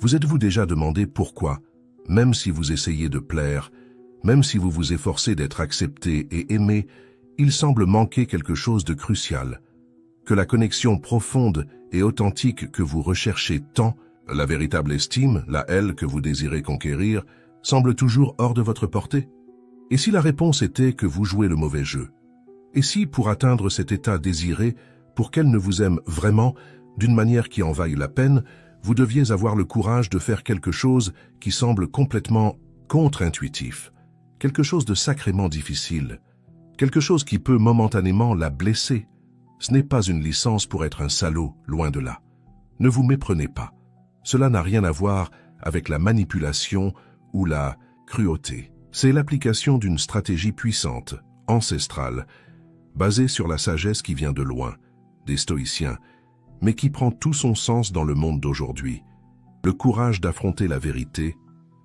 Vous êtes-vous déjà demandé pourquoi, même si vous essayez de plaire, même si vous vous efforcez d'être accepté et aimé, il semble manquer quelque chose de crucial, que la connexion profonde et authentique que vous recherchez tant, la véritable estime, la elle que vous désirez conquérir, semble toujours hors de votre portée? Et si la réponse était que vous jouez le mauvais jeu? Et si, pour atteindre cet état désiré, pour qu'elle ne vous aime vraiment, d'une manière qui en vaille la peine, vous deviez avoir le courage de faire quelque chose qui semble complètement contre-intuitif, quelque chose de sacrément difficile, quelque chose qui peut momentanément la blesser? Ce n'est pas une licence pour être un salaud, loin de là. Ne vous méprenez pas. Cela n'a rien à voir avec la manipulation ou la cruauté. C'est l'application d'une stratégie puissante, ancestrale, basée sur la sagesse qui vient de loin, des stoïciens, mais qui prend tout son sens dans le monde d'aujourd'hui. Le courage d'affronter la vérité,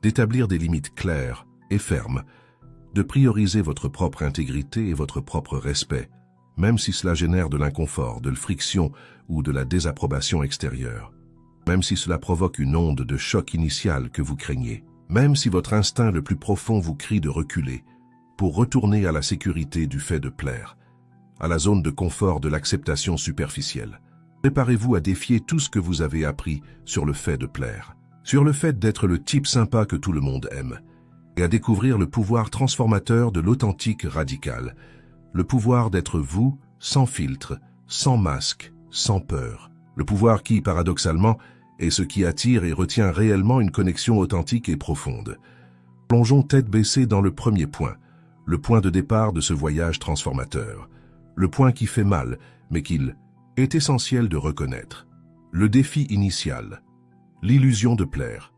d'établir des limites claires et fermes, de prioriser votre propre intégrité et votre propre respect, même si cela génère de l'inconfort, de la friction ou de la désapprobation extérieure, même si cela provoque une onde de choc initial que vous craignez, même si votre instinct le plus profond vous crie de reculer, pour retourner à la sécurité du fait de plaire, à la zone de confort de l'acceptation superficielle. Préparez-vous à défier tout ce que vous avez appris sur le fait de plaire, sur le fait d'être le type sympa que tout le monde aime, et à découvrir le pouvoir transformateur de l'authentique radical, le pouvoir d'être vous, sans filtre, sans masque, sans peur, le pouvoir qui, paradoxalement, est ce qui attire et retient réellement une connexion authentique et profonde. Plongeons tête baissée dans le premier point, le point de départ de ce voyage transformateur, le point qui fait mal, mais qu'il est essentiel de reconnaître. Le défi initial, l'illusion de plaire.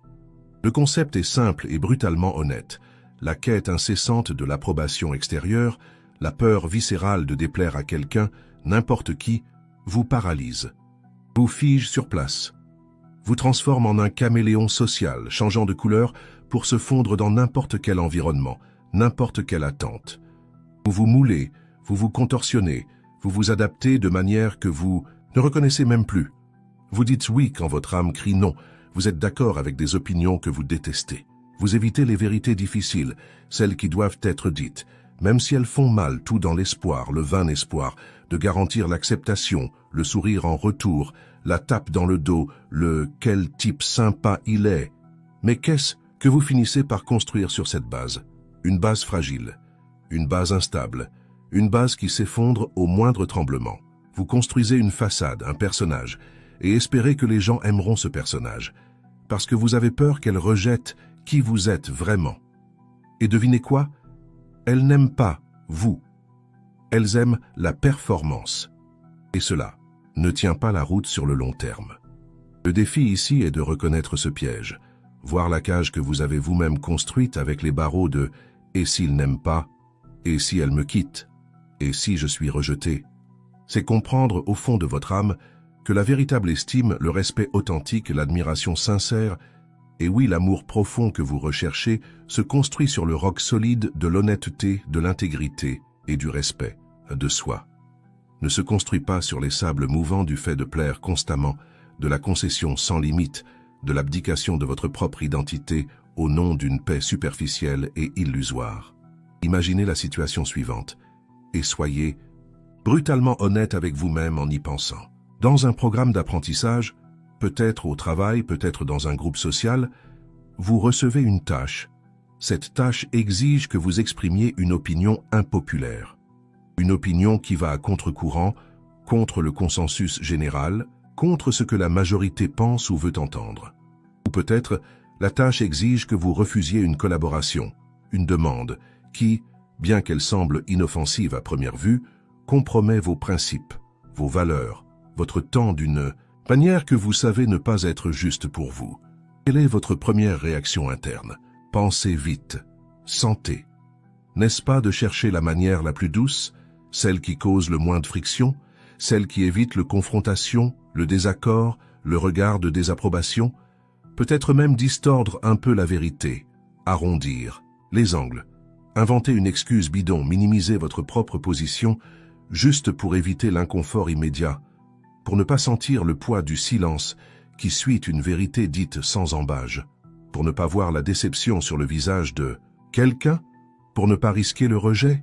Le concept est simple et brutalement honnête. La quête incessante de l'approbation extérieure, la peur viscérale de déplaire à quelqu'un, n'importe qui, vous paralyse, vous fige sur place, vous transforme en un caméléon social, changeant de couleur pour se fondre dans n'importe quel environnement, n'importe quelle attente. Vous vous moulez, vous vous contorsionnez, vous vous adaptez de manière que vous ne reconnaissez même plus. Vous dites oui quand votre âme crie non, vous êtes d'accord avec des opinions que vous détestez. Vous évitez les vérités difficiles, celles qui doivent être dites, même si elles font mal, tout dans l'espoir, le vain espoir, de garantir l'acceptation, le sourire en retour, la tape dans le dos, le « quel type sympa il est ». Mais qu'est-ce que vous finissez par construire sur cette base? Une base fragile, une base instable, une base qui s'effondre au moindre tremblement. Vous construisez une façade, un personnage, et espérez que les gens aimeront ce personnage, parce que vous avez peur qu'elle rejette qui vous êtes vraiment. Et devinez quoi? Elles n'aiment pas vous. Elles aiment la performance. Et cela ne tient pas la route sur le long terme. Le défi ici est de reconnaître ce piège, voir la cage que vous avez vous-même construite avec les barreaux de « et s'il n'aime pas ?» et « si elle me quitte ?» et « si je suis rejeté ?» C'est comprendre au fond de votre âme que la véritable estime, le respect authentique, l'admiration sincère et oui, l'amour profond que vous recherchez se construit sur le roc solide de l'honnêteté, de l'intégrité et du respect de soi. Ne se construit pas sur les sables mouvants du fait de plaire constamment, de la concession sans limite, de l'abdication de votre propre identité au nom d'une paix superficielle et illusoire. Imaginez la situation suivante et soyez brutalement honnête avec vous-même en y pensant. Dans un programme d'apprentissage, peut-être au travail, peut-être dans un groupe social, vous recevez une tâche. Cette tâche exige que vous exprimiez une opinion impopulaire. Une opinion qui va à contre-courant, contre le consensus général, contre ce que la majorité pense ou veut entendre. Ou peut-être, la tâche exige que vous refusiez une collaboration, une demande, qui, bien qu'elle semble inoffensive à première vue, compromet vos principes, vos valeurs, votre temps d'une manière que vous savez ne pas être juste pour vous. Quelle est votre première réaction interne? Pensez vite, sentez. N'est-ce pas de chercher la manière la plus douce, celle qui cause le moins de friction, celle qui évite la confrontation, le désaccord, le regard de désapprobation? Peut-être même distordre un peu la vérité, arrondir les angles, inventer une excuse bidon, minimiser votre propre position, juste pour éviter l'inconfort immédiat, pour ne pas sentir le poids du silence qui suit une vérité dite sans embâge, pour ne pas voir la déception sur le visage de quelqu'un, pour ne pas risquer le rejet?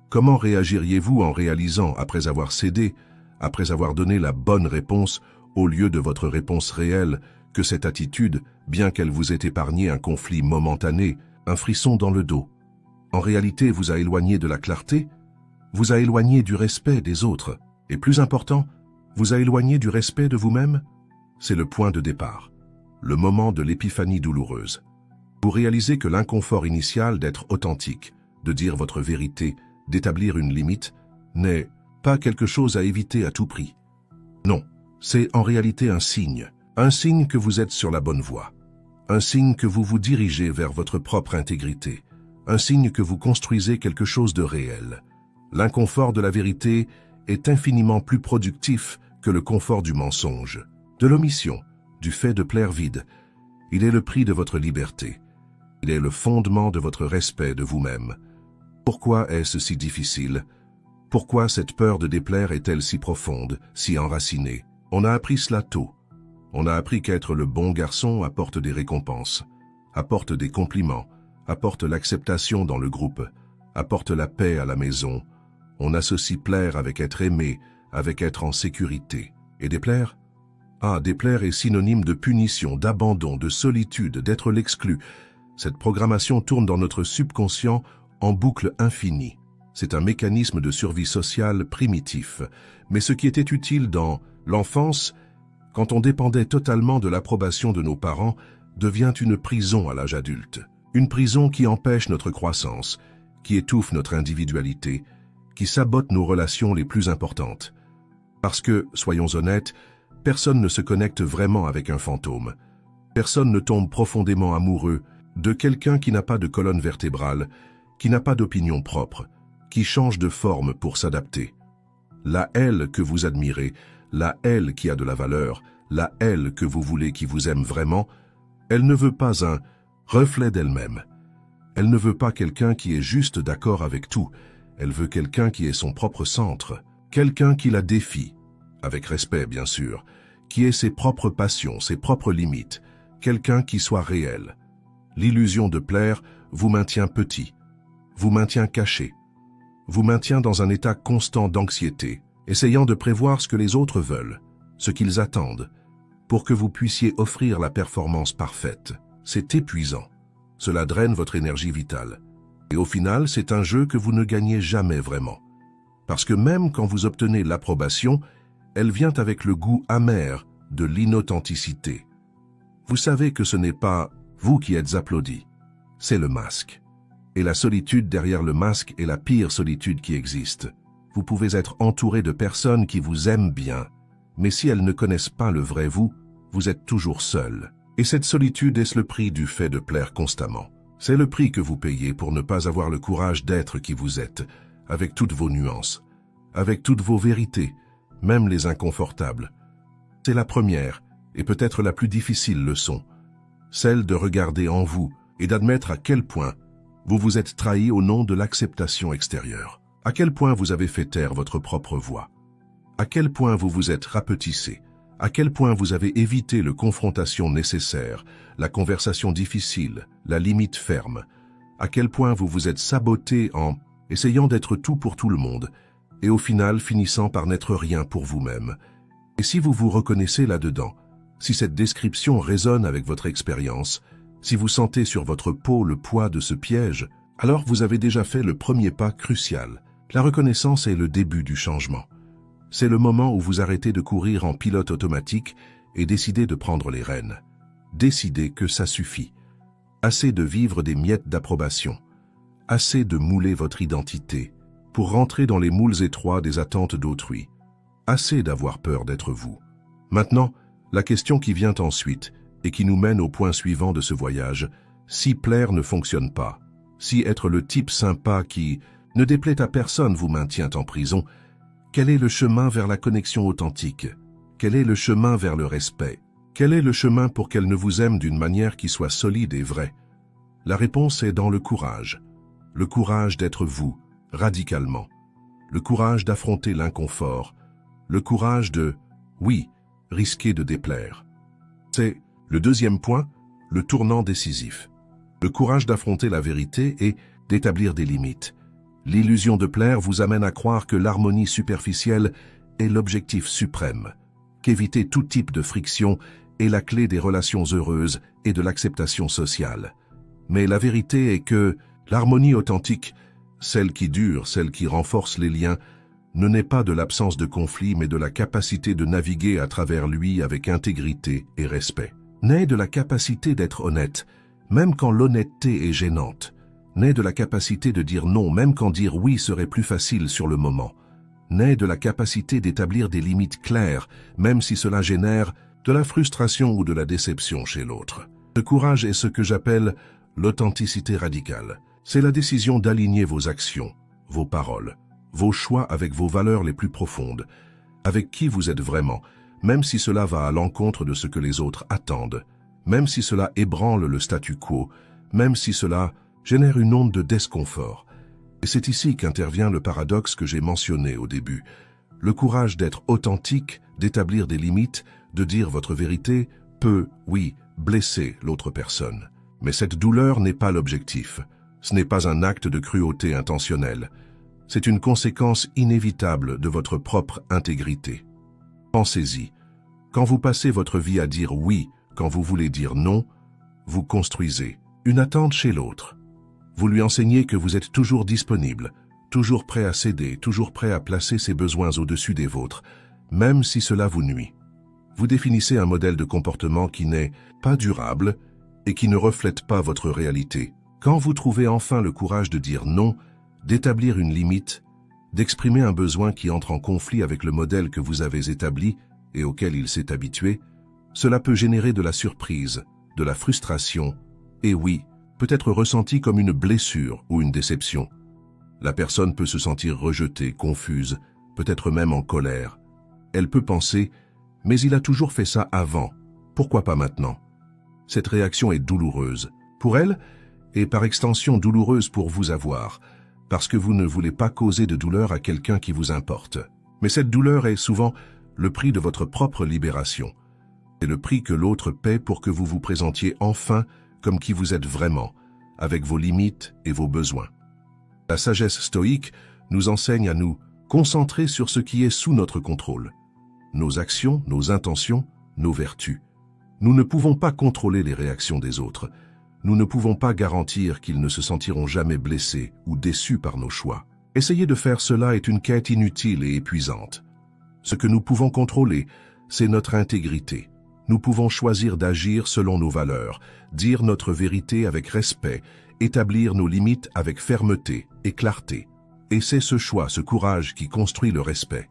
Comment réagiriez-vous en réalisant, après avoir cédé, après avoir donné la bonne réponse au lieu de votre réponse réelle, que cette attitude, bien qu'elle vous ait épargné un conflit momentané, un frisson dans le dos, en réalité vous a éloigné de la clarté, vous a éloigné du respect des autres, et plus important, vous a éloigné du respect de vous-même? C'est le point de départ, le moment de l'épiphanie douloureuse. Vous réalisez que l'inconfort initial d'être authentique, de dire votre vérité, d'établir une limite, n'est pas quelque chose à éviter à tout prix. Non, c'est en réalité un signe que vous êtes sur la bonne voie, un signe que vous vous dirigez vers votre propre intégrité, un signe que vous construisez quelque chose de réel. L'inconfort de la vérité est infiniment plus productif que le confort du mensonge, de l'omission, du fait de plaire vide. Il est le prix de votre liberté. Il est le fondement de votre respect de vous-même. Pourquoi est-ce si difficile? Pourquoi cette peur de déplaire est-elle si profonde, si enracinée? On a appris cela tôt. On a appris qu'être le bon garçon apporte des récompenses, apporte des compliments, apporte l'acceptation dans le groupe, apporte la paix à la maison. On associe plaire avec être aimé, avec être en sécurité. Et déplaire? Ah, déplaire est synonyme de punition, d'abandon, de solitude, d'être l'exclu. Cette programmation tourne dans notre subconscient en boucle infinie. C'est un mécanisme de survie sociale primitif. Mais ce qui était utile dans l'enfance, quand on dépendait totalement de l'approbation de nos parents, devient une prison à l'âge adulte. Une prison qui empêche notre croissance, qui étouffe notre individualité, qui sabote nos relations les plus importantes. Parce que, soyons honnêtes, personne ne se connecte vraiment avec un fantôme. Personne ne tombe profondément amoureux de quelqu'un qui n'a pas de colonne vertébrale, qui n'a pas d'opinion propre, qui change de forme pour s'adapter. La elle que vous admirez, la elle qui a de la valeur, la elle que vous voulez qui vous aime vraiment, elle ne veut pas un reflet d'elle-même. Elle ne veut pas quelqu'un qui est juste d'accord avec tout. Elle veut quelqu'un qui est son propre centre, quelqu'un qui la défie, avec respect bien sûr, qui ait ses propres passions, ses propres limites, quelqu'un qui soit réel. L'illusion de plaire vous maintient petit, vous maintient caché, vous maintient dans un état constant d'anxiété, essayant de prévoir ce que les autres veulent, ce qu'ils attendent, pour que vous puissiez offrir la performance parfaite. C'est épuisant. Cela draine votre énergie vitale. Et au final, c'est un jeu que vous ne gagnez jamais vraiment. Parce que même quand vous obtenez l'approbation, elle vient avec le goût amer de l'inauthenticité. Vous savez que ce n'est pas vous qui êtes applaudi, c'est le masque. Et la solitude derrière le masque est la pire solitude qui existe. Vous pouvez être entouré de personnes qui vous aiment bien, mais si elles ne connaissent pas le vrai vous, vous êtes toujours seul. Et cette solitude est le prix du fait de plaire constamment. C'est le prix que vous payez pour ne pas avoir le courage d'être qui vous êtes, avec toutes vos nuances, avec toutes vos vérités, même les inconfortables. C'est la première, et peut-être la plus difficile leçon, celle de regarder en vous et d'admettre à quel point vous vous êtes trahi au nom de l'acceptation extérieure, à quel point vous avez fait taire votre propre voix, à quel point vous vous êtes rapetissé, à quel point vous avez évité le confrontation nécessaire, la conversation difficile, la limite ferme, à quel point vous vous êtes saboté en essayant d'être tout pour tout le monde, et au final finissant par n'être rien pour vous-même. Et si vous vous reconnaissez là-dedans, si cette description résonne avec votre expérience, si vous sentez sur votre peau le poids de ce piège, alors vous avez déjà fait le premier pas crucial. La reconnaissance est le début du changement. C'est le moment où vous arrêtez de courir en pilote automatique et décidez de prendre les rênes. Décidez que ça suffit. Assez de vivre des miettes d'approbation. Assez de mouler votre identité pour rentrer dans les moules étroits des attentes d'autrui. Assez d'avoir peur d'être vous. Maintenant, la question qui vient ensuite et qui nous mène au point suivant de ce voyage, si plaire ne fonctionne pas, si être le type sympa qui ne déplaît à personne vous maintient en prison, quel est le chemin vers la connexion authentique? Quel est le chemin vers le respect? Quel est le chemin pour qu'elle ne vous aime d'une manière qui soit solide et vraie? La réponse est dans le courage d'être vous, radicalement, le courage d'affronter l'inconfort, le courage de, oui, risquer de déplaire. C'est le deuxième point, le tournant décisif. Le courage d'affronter la vérité et d'établir des limites. L'illusion de plaire vous amène à croire que l'harmonie superficielle est l'objectif suprême, qu'éviter tout type de friction est la clé des relations heureuses et de l'acceptation sociale. Mais la vérité est que l'harmonie authentique, celle qui dure, celle qui renforce les liens, ne naît pas de l'absence de conflit mais de la capacité de naviguer à travers lui avec intégrité et respect. Naît de la capacité d'être honnête, même quand l'honnêteté est gênante. Naît de la capacité de dire non, même quand dire oui serait plus facile sur le moment. Naît de la capacité d'établir des limites claires, même si cela génère de la frustration ou de la déception chez l'autre. Ce courage est ce que j'appelle l'authenticité radicale. C'est la décision d'aligner vos actions, vos paroles, vos choix avec vos valeurs les plus profondes, avec qui vous êtes vraiment, même si cela va à l'encontre de ce que les autres attendent, même si cela ébranle le statu quo, même si cela génère une onde de disconfort. Et c'est ici qu'intervient le paradoxe que j'ai mentionné au début. Le courage d'être authentique, d'établir des limites, de dire votre vérité, peut, oui, blesser l'autre personne. Mais cette douleur n'est pas l'objectif. Ce n'est pas un acte de cruauté intentionnelle. C'est une conséquence inévitable de votre propre intégrité. Pensez-y. Quand vous passez votre vie à dire oui, quand vous voulez dire non, vous construisez une attente chez l'autre. Vous lui enseignez que vous êtes toujours disponible, toujours prêt à céder, toujours prêt à placer ses besoins au-dessus des vôtres, même si cela vous nuit. Vous définissez un modèle de comportement qui n'est pas durable et qui ne reflète pas votre réalité. Quand vous trouvez enfin le courage de dire non, d'établir une limite, d'exprimer un besoin qui entre en conflit avec le modèle que vous avez établi et auquel il s'est habitué, cela peut générer de la surprise, de la frustration, et oui, peut être ressenti comme une blessure ou une déception. La personne peut se sentir rejetée, confuse, peut-être même en colère. Elle peut penser « mais il a toujours fait ça avant, pourquoi pas maintenant ?» Cette réaction est douloureuse pour elle et par extension douloureuse pour vous avoir, parce que vous ne voulez pas causer de douleur à quelqu'un qui vous importe. Mais cette douleur est souvent le prix de votre propre libération. C'est le prix que l'autre paie pour que vous vous présentiez enfin comme qui vous êtes vraiment, avec vos limites et vos besoins. La sagesse stoïque nous enseigne à nous concentrer sur ce qui est sous notre contrôle. Nos actions, nos intentions, nos vertus. Nous ne pouvons pas contrôler les réactions des autres. Nous ne pouvons pas garantir qu'ils ne se sentiront jamais blessés ou déçus par nos choix. Essayer de faire cela est une quête inutile et épuisante. Ce que nous pouvons contrôler, c'est notre intégrité. Nous pouvons choisir d'agir selon nos valeurs, dire notre vérité avec respect, établir nos limites avec fermeté et clarté. Et c'est ce choix, ce courage qui construit le respect.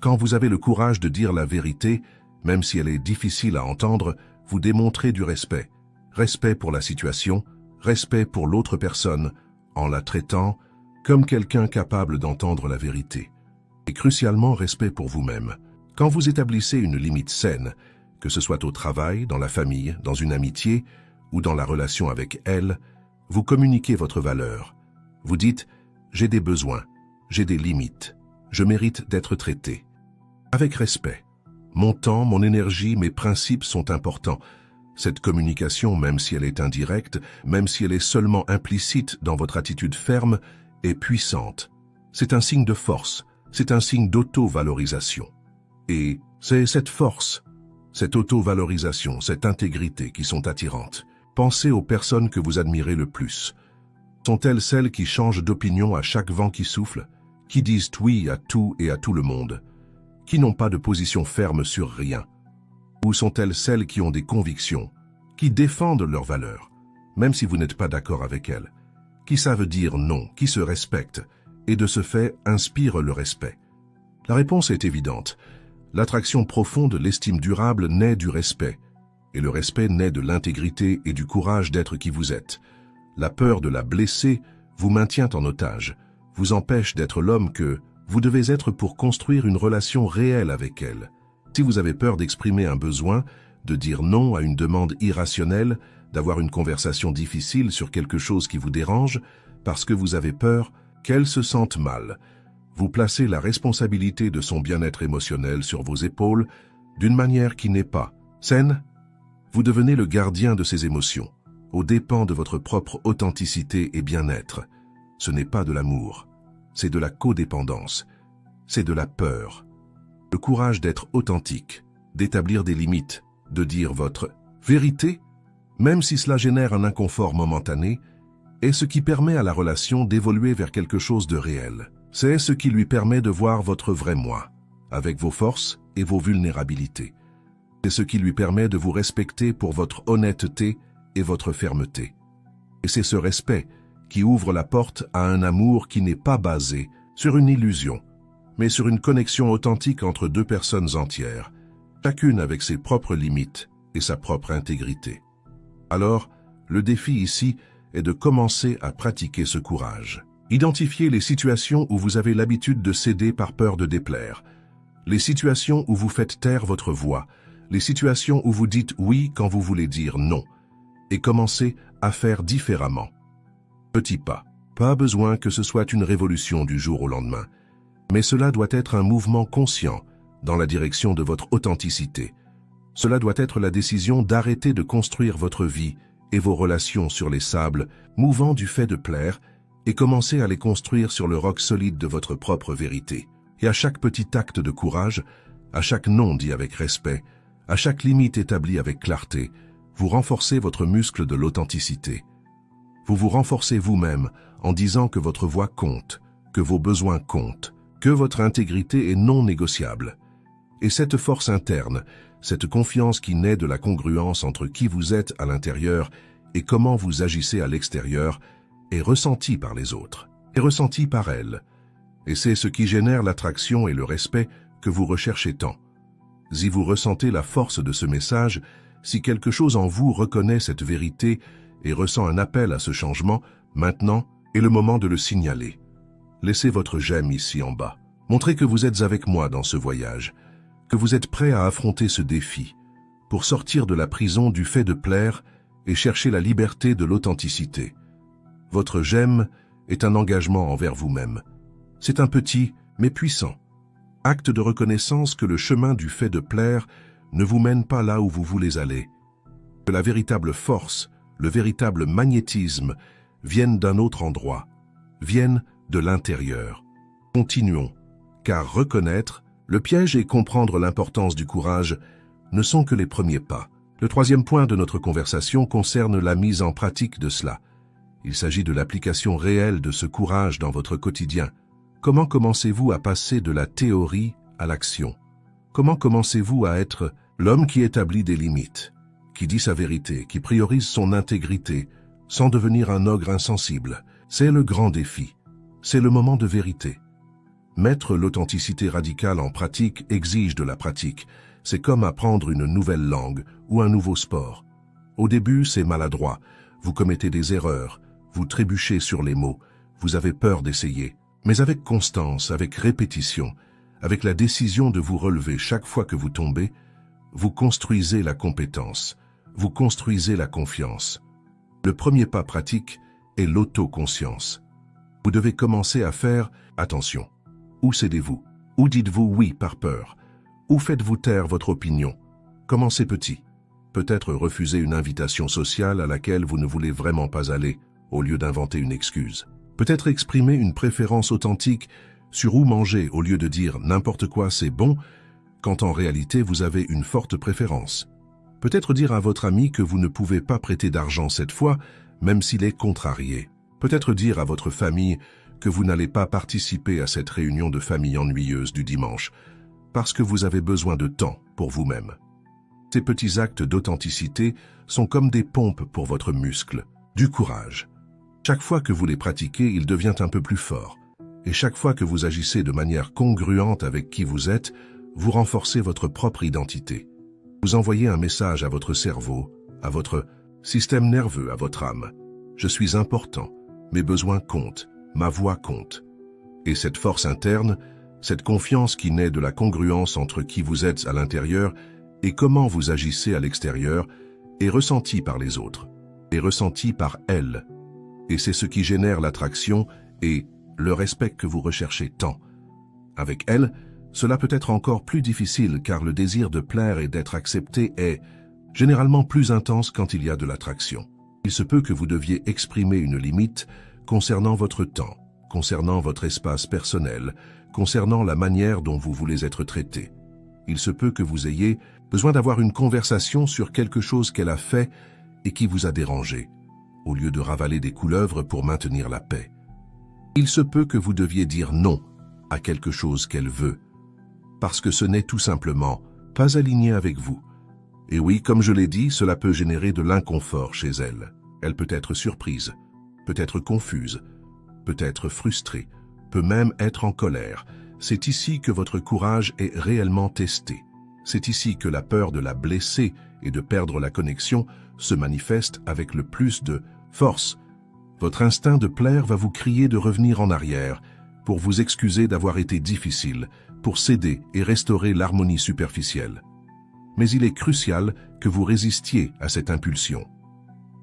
Quand vous avez le courage de dire la vérité, même si elle est difficile à entendre, vous démontrez du respect. Respect pour la situation, respect pour l'autre personne, en la traitant comme quelqu'un capable d'entendre la vérité. Et crucialement, respect pour vous-même. Quand vous établissez une limite saine, que ce soit au travail, dans la famille, dans une amitié ou dans la relation avec elle, vous communiquez votre valeur. Vous dites « j'ai des besoins, j'ai des limites, je mérite d'être traité ». Avec respect. Mon temps, mon énergie, mes principes sont importants. Cette communication, même si elle est indirecte, même si elle est seulement implicite dans votre attitude ferme, est puissante. C'est un signe de force, c'est un signe d'auto-valorisation. Et c'est cette force, cette auto-valorisation, cette intégrité qui sont attirantes. Pensez aux personnes que vous admirez le plus. Sont-elles celles qui changent d'opinion à chaque vent qui souffle, qui disent oui à tout et à tout le monde, qui n'ont pas de position ferme sur rien? Ou sont-elles celles qui ont des convictions, qui défendent leurs valeurs, même si vous n'êtes pas d'accord avec elles, qui savent dire non, qui se respectent, et de ce fait inspirent le respect? La réponse est évidente. L'attraction profonde, l'estime durable naît du respect, et le respect naît de l'intégrité et du courage d'être qui vous êtes. La peur de la blesser vous maintient en otage, vous empêche d'être l'homme que vous devez être pour construire une relation réelle avec elle. Si vous avez peur d'exprimer un besoin, de dire non à une demande irrationnelle, d'avoir une conversation difficile sur quelque chose qui vous dérange, parce que vous avez peur qu'elle se sente mal, vous placez la responsabilité de son bien-être émotionnel sur vos épaules d'une manière qui n'est pas saine Vous devenez le gardien de ces émotions, aux dépens de votre propre authenticité et bien-être. Ce n'est pas de l'amour, c'est de la codépendance, c'est de la peur. Le courage d'être authentique, d'établir des limites, de dire votre vérité, même si cela génère un inconfort momentané, est ce qui permet à la relation d'évoluer vers quelque chose de réel. C'est ce qui lui permet de voir votre vrai moi, avec vos forces et vos vulnérabilités. C'est ce qui lui permet de vous respecter pour votre honnêteté et votre fermeté. Et c'est ce respect qui ouvre la porte à un amour qui n'est pas basé sur une illusion, mais sur une connexion authentique entre deux personnes entières, chacune avec ses propres limites et sa propre intégrité. Alors, le défi ici est de commencer à pratiquer ce courage. Identifiez les situations où vous avez l'habitude de céder par peur de déplaire, les situations où vous faites taire votre voix, les situations où vous dites oui quand vous voulez dire non, et commencez à faire différemment. Petit pas. Pas besoin que ce soit une révolution du jour au lendemain, mais cela doit être un mouvement conscient dans la direction de votre authenticité. Cela doit être la décision d'arrêter de construire votre vie et vos relations sur les sables mouvants du fait de plaire et commencer à les construire sur le roc solide de votre propre vérité. Et à chaque petit acte de courage, à chaque non dit avec respect, à chaque limite établie avec clarté, vous renforcez votre muscle de l'authenticité. Vous vous renforcez vous-même en disant que votre voix compte, que vos besoins comptent, que votre intégrité est non négociable. Et cette force interne, cette confiance qui naît de la congruence entre qui vous êtes à l'intérieur et comment vous agissez à l'extérieur, est ressentie par les autres, est ressentie par elles. Et c'est ce qui génère l'attraction et le respect que vous recherchez tant. Si vous ressentez la force de ce message, si quelque chose en vous reconnaît cette vérité et ressent un appel à ce changement, maintenant est le moment de le signaler. Laissez votre j'aime ici en bas. Montrez que vous êtes avec moi dans ce voyage, que vous êtes prêt à affronter ce défi, pour sortir de la prison du fait de plaire et chercher la liberté de l'authenticité. Votre j'aime est un engagement envers vous-même. C'est un petit, mais puissant acte de reconnaissance que le chemin du fait de plaire ne vous mène pas là où vous voulez aller. Que la véritable force, le véritable magnétisme viennent d'un autre endroit, viennent de l'intérieur. Continuons, car reconnaître, le piège et comprendre l'importance du courage ne sont que les premiers pas. Le troisième point de notre conversation concerne la mise en pratique de cela. Il s'agit de l'application réelle de ce courage dans votre quotidien. Comment commencez-vous à passer de la théorie à l'action? Comment commencez-vous à être l'homme qui établit des limites, qui dit sa vérité, qui priorise son intégrité, sans devenir un ogre insensible? C'est le grand défi. C'est le moment de vérité. Mettre l'authenticité radicale en pratique exige de la pratique. C'est comme apprendre une nouvelle langue ou un nouveau sport. Au début, c'est maladroit. Vous commettez des erreurs, vous trébuchez sur les mots, vous avez peur d'essayer. Mais avec constance, avec répétition, avec la décision de vous relever chaque fois que vous tombez, vous construisez la compétence, vous construisez la confiance. Le premier pas pratique est l'autoconscience. Vous devez commencer à faire attention. Où cédez-vous? Où dites-vous oui par peur? Où faites-vous taire votre opinion? Commencez petit. Peut-être refuser une invitation sociale à laquelle vous ne voulez vraiment pas aller, au lieu d'inventer une excuse. Peut-être exprimer une préférence authentique sur où manger au lieu de dire n'importe quoi c'est bon, quand en réalité vous avez une forte préférence. Peut-être dire à votre ami que vous ne pouvez pas prêter d'argent cette fois, même s'il est contrarié. Peut-être dire à votre famille que vous n'allez pas participer à cette réunion de famille ennuyeuse du dimanche, parce que vous avez besoin de temps pour vous-même. Ces petits actes d'authenticité sont comme des pompes pour votre muscle, du courage. Chaque fois que vous les pratiquez, il devient un peu plus fort. Et chaque fois que vous agissez de manière congruente avec qui vous êtes, vous renforcez votre propre identité. Vous envoyez un message à votre cerveau, à votre système nerveux, à votre âme. Je suis important, mes besoins comptent, ma voix compte. Et cette force interne, cette confiance qui naît de la congruence entre qui vous êtes à l'intérieur et comment vous agissez à l'extérieur, est ressentie par les autres, est ressentie par elles. Et c'est ce qui génère l'attraction et le respect que vous recherchez tant. Avec elle, cela peut être encore plus difficile car le désir de plaire et d'être accepté est, généralement plus intense quand il y a de l'attraction. Il se peut que vous deviez exprimer une limite concernant votre temps, concernant votre espace personnel, concernant la manière dont vous voulez être traité. Il se peut que vous ayez besoin d'avoir une conversation sur quelque chose qu'elle a fait et qui vous a dérangé, au lieu de ravaler des couleuvres pour maintenir la paix. Il se peut que vous deviez dire non à quelque chose qu'elle veut, parce que ce n'est tout simplement pas aligné avec vous. Et oui, comme je l'ai dit, cela peut générer de l'inconfort chez elle. Elle peut être surprise, peut être confuse, peut être frustrée, peut même être en colère. C'est ici que votre courage est réellement testé. C'est ici que la peur de la blesser et de perdre la connexion se manifeste avec le plus de force. Votre instinct de plaire va vous crier de revenir en arrière, pour vous excuser d'avoir été difficile, pour céder et restaurer l'harmonie superficielle. Mais il est crucial que vous résistiez à cette impulsion.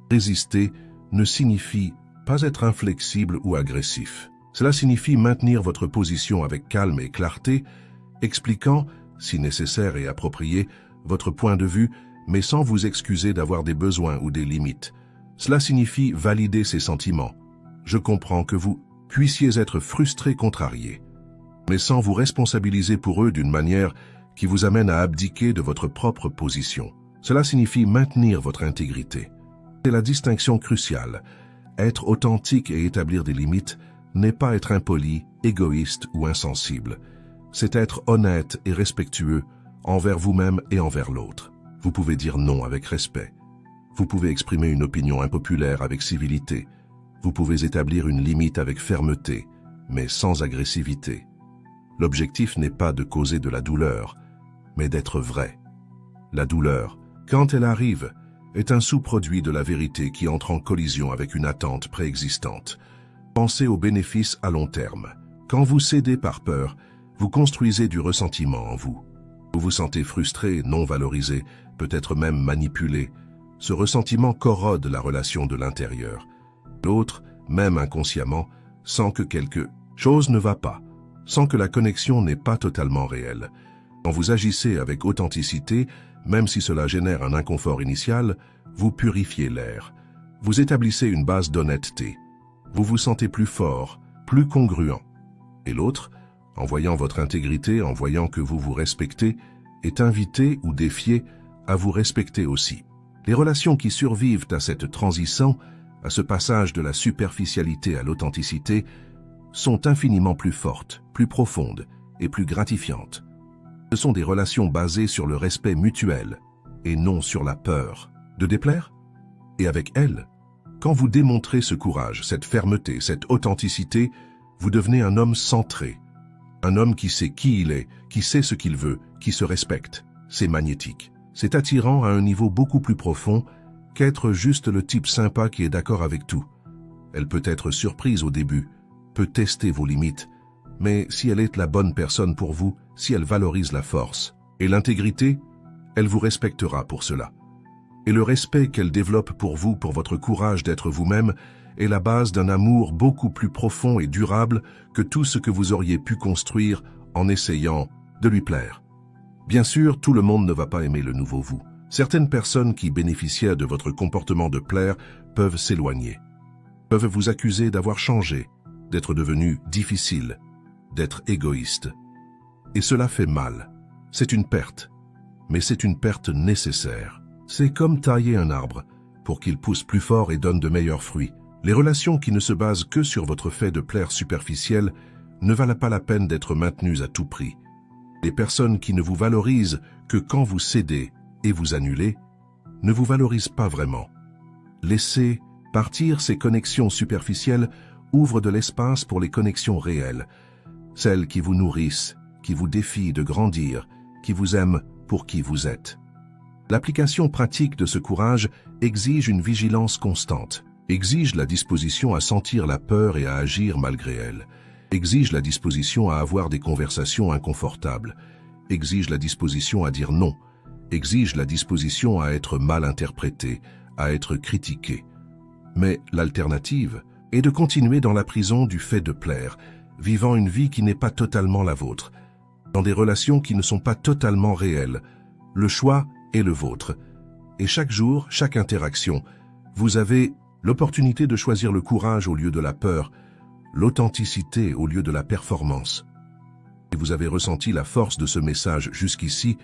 Résister ne signifie pas être inflexible ou agressif. Cela signifie maintenir votre position avec calme et clarté, expliquant, si nécessaire et approprié, votre point de vue, mais sans vous excuser d'avoir des besoins ou des limites. Cela signifie valider ses sentiments. Je comprends que vous puissiez être frustré, contrarié, mais sans vous responsabiliser pour eux d'une manière qui vous amène à abdiquer de votre propre position. Cela signifie maintenir votre intégrité. C'est la distinction cruciale. Être authentique et établir des limites n'est pas être impoli, égoïste ou insensible. C'est être honnête et respectueux envers vous-même et envers l'autre. Vous pouvez dire non avec respect. Vous pouvez exprimer une opinion impopulaire avec civilité. Vous pouvez établir une limite avec fermeté, mais sans agressivité. L'objectif n'est pas de causer de la douleur, mais d'être vrai. La douleur, quand elle arrive, est un sous-produit de la vérité qui entre en collision avec une attente préexistante. Pensez aux bénéfices à long terme. Quand vous cédez par peur, vous construisez du ressentiment en vous. Vous vous sentez frustré, non valorisé, peut-être même manipulé. Ce ressentiment corrode la relation de l'intérieur. L'autre, même inconsciemment, sent que quelque chose ne va pas, sent que la connexion n'est pas totalement réelle. Quand vous agissez avec authenticité, même si cela génère un inconfort initial, vous purifiez l'air. Vous établissez une base d'honnêteté. Vous vous sentez plus fort, plus congruent. Et l'autre, en voyant votre intégrité, en voyant que vous vous respectez, est invité ou défié à vous respecter aussi. Les relations qui survivent à cette transition, à ce passage de la superficialité à l'authenticité, sont infiniment plus fortes, plus profondes et plus gratifiantes. Ce sont des relations basées sur le respect mutuel et non sur la peur de déplaire. Et avec elle, quand vous démontrez ce courage, cette fermeté, cette authenticité, vous devenez un homme centré, un homme qui sait qui il est, qui sait ce qu'il veut, qui se respecte. C'est magnétique. C'est attirant à un niveau beaucoup plus profond qu'être juste le type sympa qui est d'accord avec tout. Elle peut être surprise au début, peut tester vos limites, mais si elle est la bonne personne pour vous, si elle valorise la force et l'intégrité, elle vous respectera pour cela. Et le respect qu'elle développe pour vous, pour votre courage d'être vous-même, est la base d'un amour beaucoup plus profond et durable que tout ce que vous auriez pu construire en essayant de lui plaire. Bien sûr, tout le monde ne va pas aimer le nouveau vous. Certaines personnes qui bénéficiaient de votre comportement de plaire peuvent s'éloigner, peuvent vous accuser d'avoir changé, d'être devenu difficile, d'être égoïste. Et cela fait mal. C'est une perte, mais c'est une perte nécessaire. C'est comme tailler un arbre pour qu'il pousse plus fort et donne de meilleurs fruits. Les relations qui ne se basent que sur votre fait de plaire superficiel ne valent pas la peine d'être maintenues à tout prix. Les personnes qui ne vous valorisent que quand vous cédez et vous annulez ne vous valorisent pas vraiment. Laisser partir ces connexions superficielles ouvre de l'espace pour les connexions réelles, celles qui vous nourrissent, qui vous défient de grandir, qui vous aiment pour qui vous êtes. L'application pratique de ce courage exige une vigilance constante, exige la disposition à sentir la peur et à agir malgré elle, exige la disposition à avoir des conversations inconfortables, exige la disposition à dire non, exige la disposition à être mal interprété, à être critiqué. Mais l'alternative est de continuer dans la prison du fait de plaire, vivant une vie qui n'est pas totalement la vôtre, dans des relations qui ne sont pas totalement réelles. Le choix est le vôtre, Et chaque jour, chaque interaction, vous avez l'opportunité de choisir le courage au lieu de la peur, l'authenticité au lieu de la performance. Et vous avez ressenti la force de ce message jusqu'ici.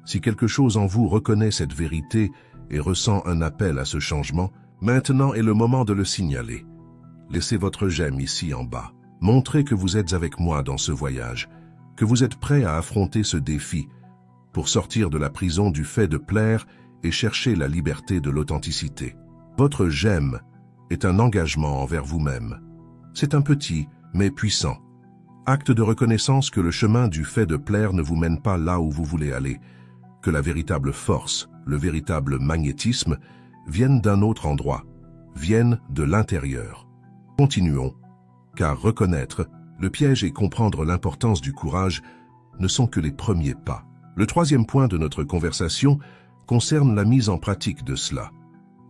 Si quelque chose en vous reconnaît cette vérité et ressent un appel à ce changement, maintenant est le moment de le signaler. Laissez votre j'aime ici en bas. Montrez que vous êtes avec moi dans ce voyage, que vous êtes prêt à affronter ce défi pour sortir de la prison du fait de plaire et chercher la liberté de l'authenticité. Votre j'aime est un engagement envers vous-même. C'est un petit, mais puissant acte de reconnaissance que le chemin du fait de plaire ne vous mène pas là où vous voulez aller, que la véritable force, le véritable magnétisme, viennent d'un autre endroit, viennent de l'intérieur. Continuons, car reconnaître le piège et comprendre l'importance du courage ne sont que les premiers pas. Le troisième point de notre conversation concerne la mise en pratique de cela.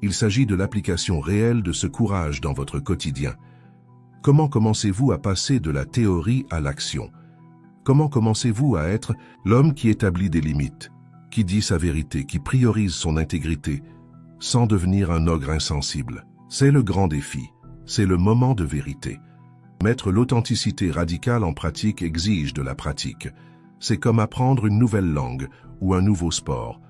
Il s'agit de l'application réelle de ce courage dans votre quotidien. Comment commencez-vous à passer de la théorie à l'action? Comment commencez-vous à être l'homme qui établit des limites, qui dit sa vérité, qui priorise son intégrité, sans devenir un ogre insensible? C'est le grand défi, c'est le moment de vérité. Mettre l'authenticité radicale en pratique exige de la pratique. C'est comme apprendre une nouvelle langue ou un nouveau sport.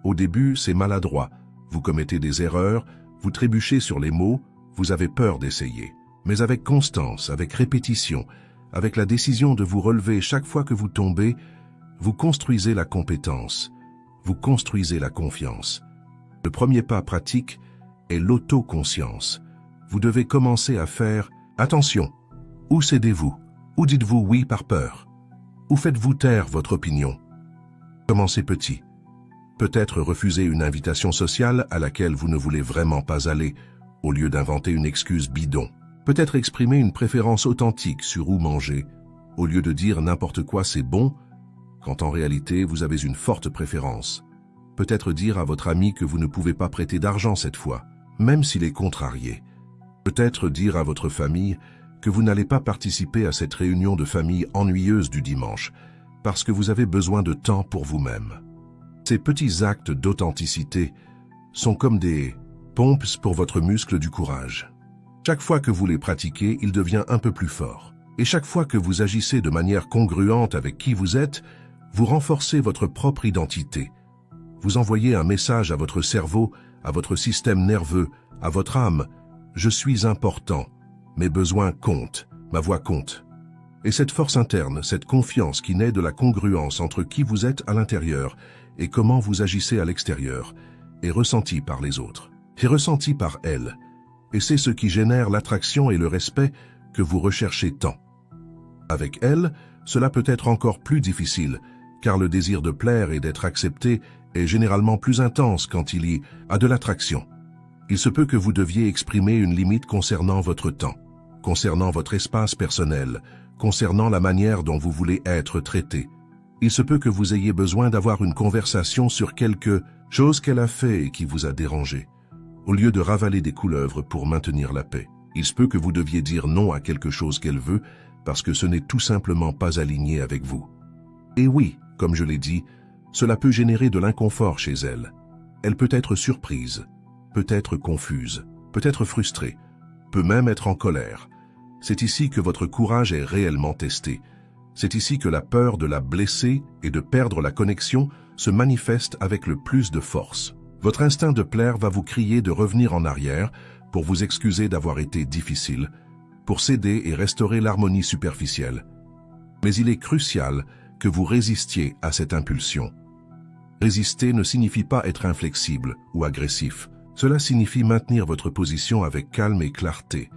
Au début, c'est maladroit. Vous commettez des erreurs, vous trébuchez sur les mots, vous avez peur d'essayer. Mais avec constance, avec répétition, avec la décision de vous relever chaque fois que vous tombez, vous construisez la compétence, vous construisez la confiance. Le premier pas pratique est l'autoconscience. Vous devez commencer à faire « Attention !» Où cédez-vous? Où dites-vous oui par peur? Où faites-vous taire votre opinion? Commencez petit. Peut-être refuser une invitation sociale à laquelle vous ne voulez vraiment pas aller, au lieu d'inventer une excuse bidon. Peut-être exprimer une préférence authentique sur où manger, au lieu de dire n'importe quoi c'est bon, quand en réalité vous avez une forte préférence. Peut-être dire à votre ami que vous ne pouvez pas prêter d'argent cette fois, même s'il est contrarié. Peut-être dire à votre famille que vous n'allez pas participer à cette réunion de famille ennuyeuse du dimanche, parce que vous avez besoin de temps pour vous-même. Ces petits actes d'authenticité sont comme des pompes pour votre muscle du courage. Chaque fois que vous les pratiquez, il devient un peu plus fort. Et chaque fois que vous agissez de manière congruente avec qui vous êtes, vous renforcez votre propre identité. Vous envoyez un message à votre cerveau, à votre système nerveux, à votre âme. Je suis important. Mes besoins comptent. Ma voix compte. Et cette force interne, cette confiance qui naît de la congruence entre qui vous êtes à l'intérieur et comment vous agissez à l'extérieur, est ressentie par les autres, est ressentie par elles. Et c'est ce qui génère l'attraction et le respect que vous recherchez tant. Avec elle, cela peut être encore plus difficile, car le désir de plaire et d'être accepté est généralement plus intense quand il y a de l'attraction. Il se peut que vous deviez exprimer une limite concernant votre temps, concernant votre espace personnel, concernant la manière dont vous voulez être traité. Il se peut que vous ayez besoin d'avoir une conversation sur quelque chose qu'elle a fait et qui vous a dérangé, au lieu de ravaler des couleuvres pour maintenir la paix. Il se peut que vous deviez dire non à quelque chose qu'elle veut parce que ce n'est tout simplement pas aligné avec vous. Et oui, comme je l'ai dit, cela peut générer de l'inconfort chez elle. Elle peut être surprise, peut être confuse, peut être frustrée, peut même être en colère. C'est ici que votre courage est réellement testé. C'est ici que la peur de la blesser et de perdre la connexion se manifeste avec le plus de force. Votre instinct de plaire va vous crier de revenir en arrière pour vous excuser d'avoir été difficile, pour céder et restaurer l'harmonie superficielle. Mais il est crucial que vous résistiez à cette impulsion. Résister ne signifie pas être inflexible ou agressif. Cela signifie maintenir votre position avec calme et clarté,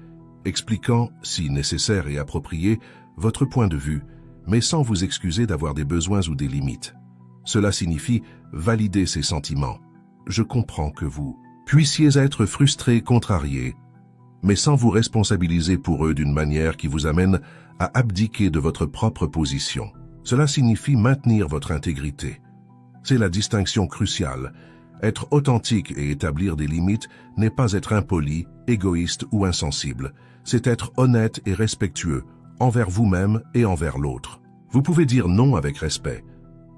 expliquant, si nécessaire et approprié, votre point de vue, mais sans vous excuser d'avoir des besoins ou des limites. Cela signifie valider ses sentiments. Je comprends que vous puissiez être frustré, contrarié, mais sans vous responsabiliser pour eux d'une manière qui vous amène à abdiquer de votre propre position. Cela signifie maintenir votre intégrité. C'est la distinction cruciale. Être authentique et établir des limites n'est pas être impoli, égoïste ou insensible. C'est être honnête et respectueux envers vous-même et envers l'autre. Vous pouvez dire non avec respect.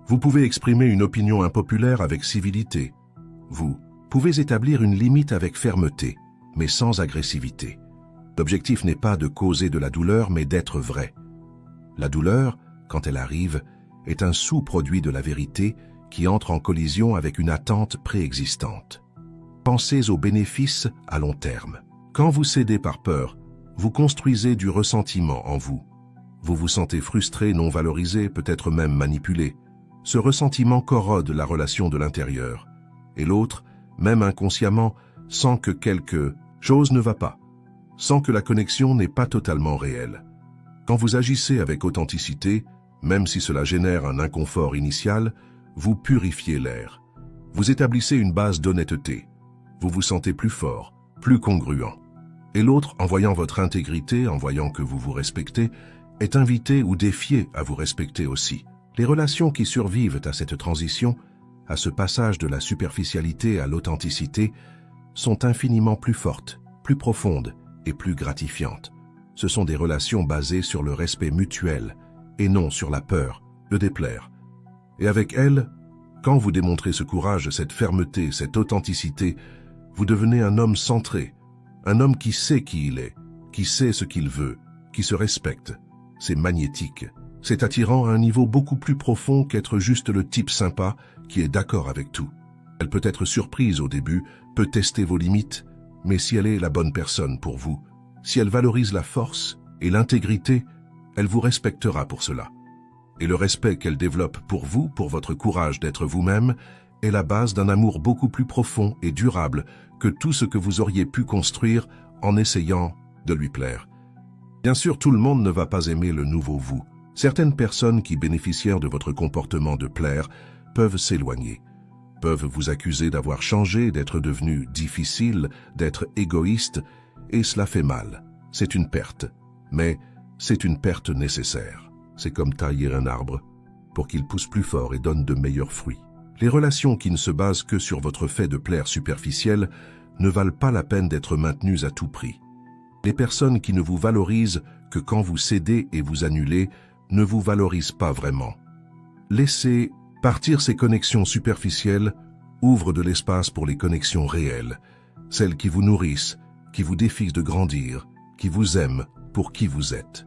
Vous pouvez exprimer une opinion impopulaire avec civilité. Vous Pouvez établir une limite avec fermeté, mais sans agressivité. L'objectif n'est pas de causer de la douleur, mais d'être vrai. La douleur, quand elle arrive, est un sous-produit de la vérité qui entre en collision avec une attente préexistante. Pensez aux bénéfices à long terme. Quand vous cédez par peur, vous construisez du ressentiment en vous. Vous vous sentez frustré, non valorisé, peut-être même manipulé. Ce ressentiment corrode la relation de l'intérieur. Et l'autre, même inconsciemment, sent que quelque chose ne va pas, sent que la connexion n'est pas totalement réelle. Quand vous agissez avec authenticité, même si cela génère un inconfort initial, vous purifiez l'air. Vous établissez une base d'honnêteté. Vous vous sentez plus fort, plus congruent. Et l'autre, en voyant votre intégrité, en voyant que vous vous respectez, est invité ou défié à vous respecter aussi. Les relations qui survivent à cette transition, à ce passage de la superficialité à l'authenticité, sont infiniment plus fortes, plus profondes et plus gratifiantes. Ce sont des relations basées sur le respect mutuel et non sur la peur de déplaire. Et avec elles, quand vous démontrez ce courage, cette fermeté, cette authenticité, vous devenez un homme centré, un homme qui sait qui il est, qui sait ce qu'il veut, qui se respecte. C'est magnétique. C'est attirant à un niveau beaucoup plus profond qu'être juste le type sympa qui est d'accord avec tout. Elle peut être surprise au début, peut tester vos limites, mais si elle est la bonne personne pour vous, si elle valorise la force et l'intégrité, elle vous respectera pour cela. Et le respect qu'elle développe pour vous, pour votre courage d'être vous-même, est la base d'un amour beaucoup plus profond et durable que tout ce que vous auriez pu construire en essayant de lui plaire. Bien sûr, tout le monde ne va pas aimer le nouveau vous. Certaines personnes qui bénéficièrent de votre comportement de plaire peuvent s'éloigner, peuvent vous accuser d'avoir changé, d'être devenu difficile, d'être égoïste, et cela fait mal. C'est une perte, mais c'est une perte nécessaire. C'est comme tailler un arbre pour qu'il pousse plus fort et donne de meilleurs fruits. Les relations qui ne se basent que sur votre fait de plaire superficiel ne valent pas la peine d'être maintenues à tout prix. Les personnes qui ne vous valorisent que quand vous cédez et vous annulez ne vous valorisent pas vraiment. Laissez partir ces connexions superficielles, ouvre de l'espace pour les connexions réelles, celles qui vous nourrissent, qui vous défient de grandir, qui vous aiment pour qui vous êtes.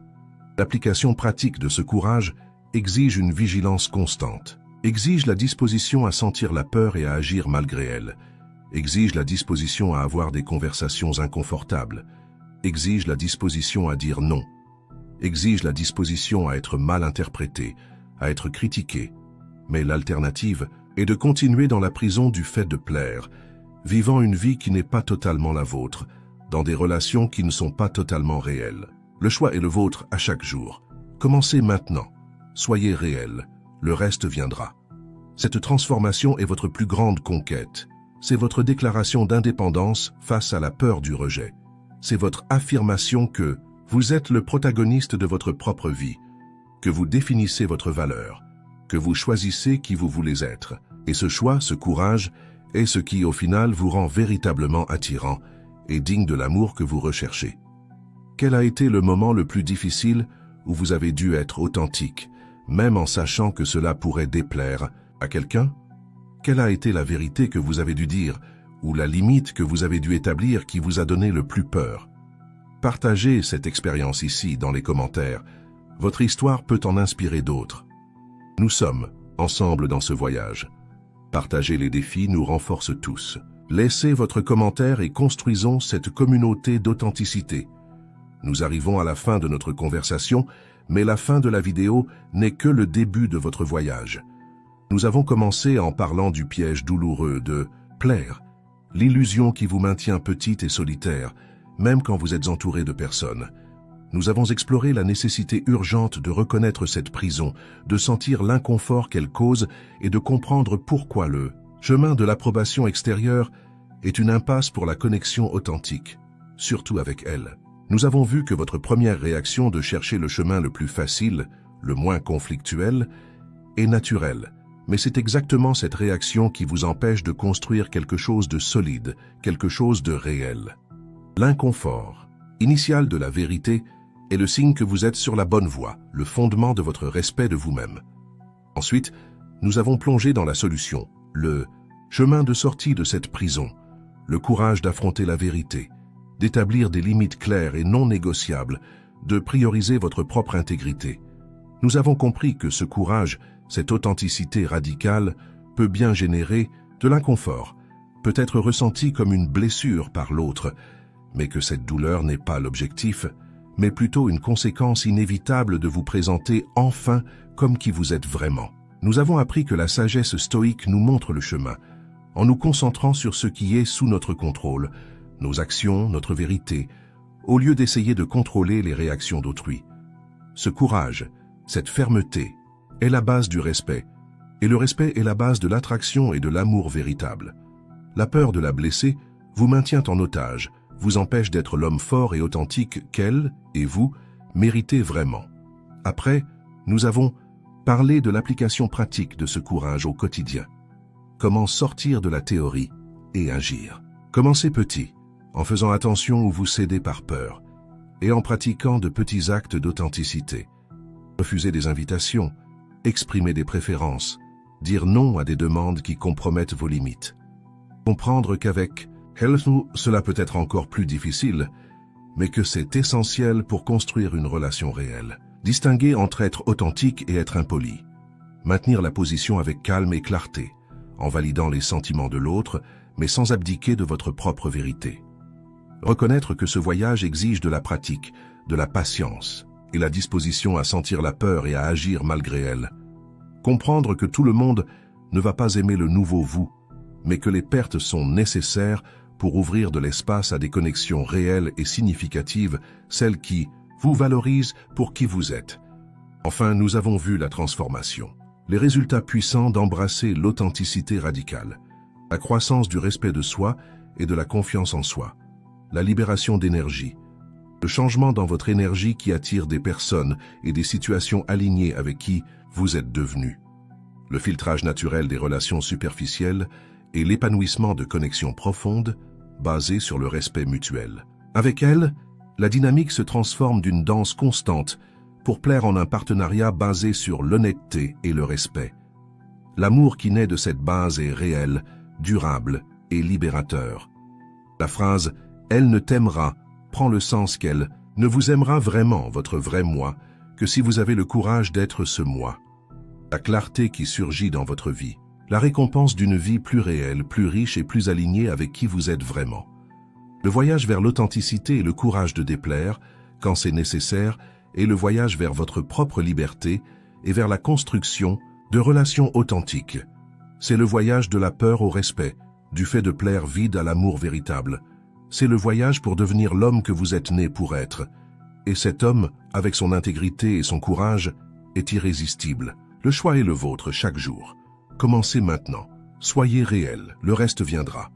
L'application pratique de ce courage exige une vigilance constante, exige la disposition à sentir la peur et à agir malgré elle, exige la disposition à avoir des conversations inconfortables, exige la disposition à dire non, exige la disposition à être mal interprété, à être critiqué. Mais l'alternative est de continuer dans la prison du fait de plaire, vivant une vie qui n'est pas totalement la vôtre, dans des relations qui ne sont pas totalement réelles. Le choix est le vôtre à chaque jour. Commencez maintenant. Soyez réel. Le reste viendra. Cette transformation est votre plus grande conquête. C'est votre déclaration d'indépendance face à la peur du rejet. C'est votre affirmation que vous êtes le protagoniste de votre propre vie, que vous définissez votre valeur, que vous choisissez qui vous voulez être. Et ce choix, ce courage, est ce qui, au final, vous rend véritablement attirant et digne de l'amour que vous recherchez. Quel a été le moment le plus difficile où vous avez dû être authentique, même en sachant que cela pourrait déplaire à quelqu'un? Quelle a été la vérité que vous avez dû dire, ou la limite que vous avez dû établir qui vous a donné le plus peur? Partagez cette expérience ici, dans les commentaires. Votre histoire peut en inspirer d'autres. Nous sommes ensemble dans ce voyage. Partager les défis nous renforce tous. Laissez votre commentaire et construisons cette communauté d'authenticité. Nous arrivons à la fin de notre conversation, mais la fin de la vidéo n'est que le début de votre voyage. Nous avons commencé en parlant du piège douloureux de plaire, l'illusion qui vous maintient petite et solitaire, même quand vous êtes entouré de personnes. Nous avons exploré la nécessité urgente de reconnaître cette prison, de sentir l'inconfort qu'elle cause et de comprendre pourquoi le chemin de l'approbation extérieure est une impasse pour la connexion authentique, surtout avec elle. Nous avons vu que votre première réaction de chercher le chemin le plus facile, le moins conflictuel, est naturelle, mais c'est exactement cette réaction qui vous empêche de construire quelque chose de solide, quelque chose de réel. L'inconfort, initial de la vérité, est le signe que vous êtes sur la bonne voie, le fondement de votre respect de vous-même. Ensuite, nous avons plongé dans la solution, le Chemin de sortie de cette prison, le courage d'affronter la vérité, d'établir des limites claires et non négociables, de prioriser votre propre intégrité. Nous avons compris que ce courage, cette authenticité radicale, peut bien générer de l'inconfort, peut être ressenti comme une blessure par l'autre, mais que cette douleur n'est pas l'objectif, mais plutôt une conséquence inévitable de vous présenter enfin comme qui vous êtes vraiment. Nous avons appris que la sagesse stoïque nous montre le chemin, en nous concentrant sur ce qui est sous notre contrôle, nos actions, notre vérité, au lieu d'essayer de contrôler les réactions d'autrui. Ce courage, cette fermeté, est la base du respect, et le respect est la base de l'attraction et de l'amour véritable. La peur de la blesser vous maintient en otage, vous empêche d'être l'homme fort et authentique qu'elle, et vous, méritez vraiment. Après, nous avons parlé de l'application pratique de ce courage au quotidien. Comment sortir de la théorie et agir. Commencez petit, en faisant attention où vous cédez par peur, et en pratiquant de petits actes d'authenticité. Refuser des invitations, exprimer des préférences, dire non à des demandes qui compromettent vos limites. Comprendre qu'avec Hello, cela peut être encore plus difficile, mais que c'est essentiel pour construire une relation réelle. Distinguer entre être authentique et être impoli. Maintenir la position avec calme et clarté, en validant les sentiments de l'autre, mais sans abdiquer de votre propre vérité. Reconnaître que ce voyage exige de la pratique, de la patience et la disposition à sentir la peur et à agir malgré elle. Comprendre que tout le monde ne va pas aimer le nouveau vous, mais que les pertes sont nécessaires pour ouvrir de l'espace à des connexions réelles et significatives, celles qui vous valorisent pour qui vous êtes. Enfin, nous avons vu la transformation, les résultats puissants d'embrasser l'authenticité radicale, la croissance du respect de soi et de la confiance en soi, la libération d'énergie, le changement dans votre énergie qui attire des personnes et des situations alignées avec qui vous êtes devenu, le filtrage naturel des relations superficielles et l'épanouissement de connexions profondes basées sur le respect mutuel. Avec elle, la dynamique se transforme d'une danse constante pour plaire en un partenariat basé sur l'honnêteté et le respect. L'amour qui naît de cette base est réel, durable et libérateur. La phrase « Elle ne t'aimera » prend le sens qu'elle ne vous aimera vraiment, votre vrai moi, que si vous avez le courage d'être ce moi. La clarté qui surgit dans votre vie, la récompense d'une vie plus réelle, plus riche et plus alignée avec qui vous êtes vraiment. Le voyage vers l'authenticité et le courage de déplaire, quand c'est nécessaire, et le voyage vers votre propre liberté et vers la construction de relations authentiques. C'est le voyage de la peur au respect, du fait de plaire vide à l'amour véritable. C'est le voyage pour devenir l'homme que vous êtes né pour être. Et cet homme, avec son intégrité et son courage, est irrésistible. Le choix est le vôtre chaque jour. Commencez maintenant. Soyez réel, le reste viendra.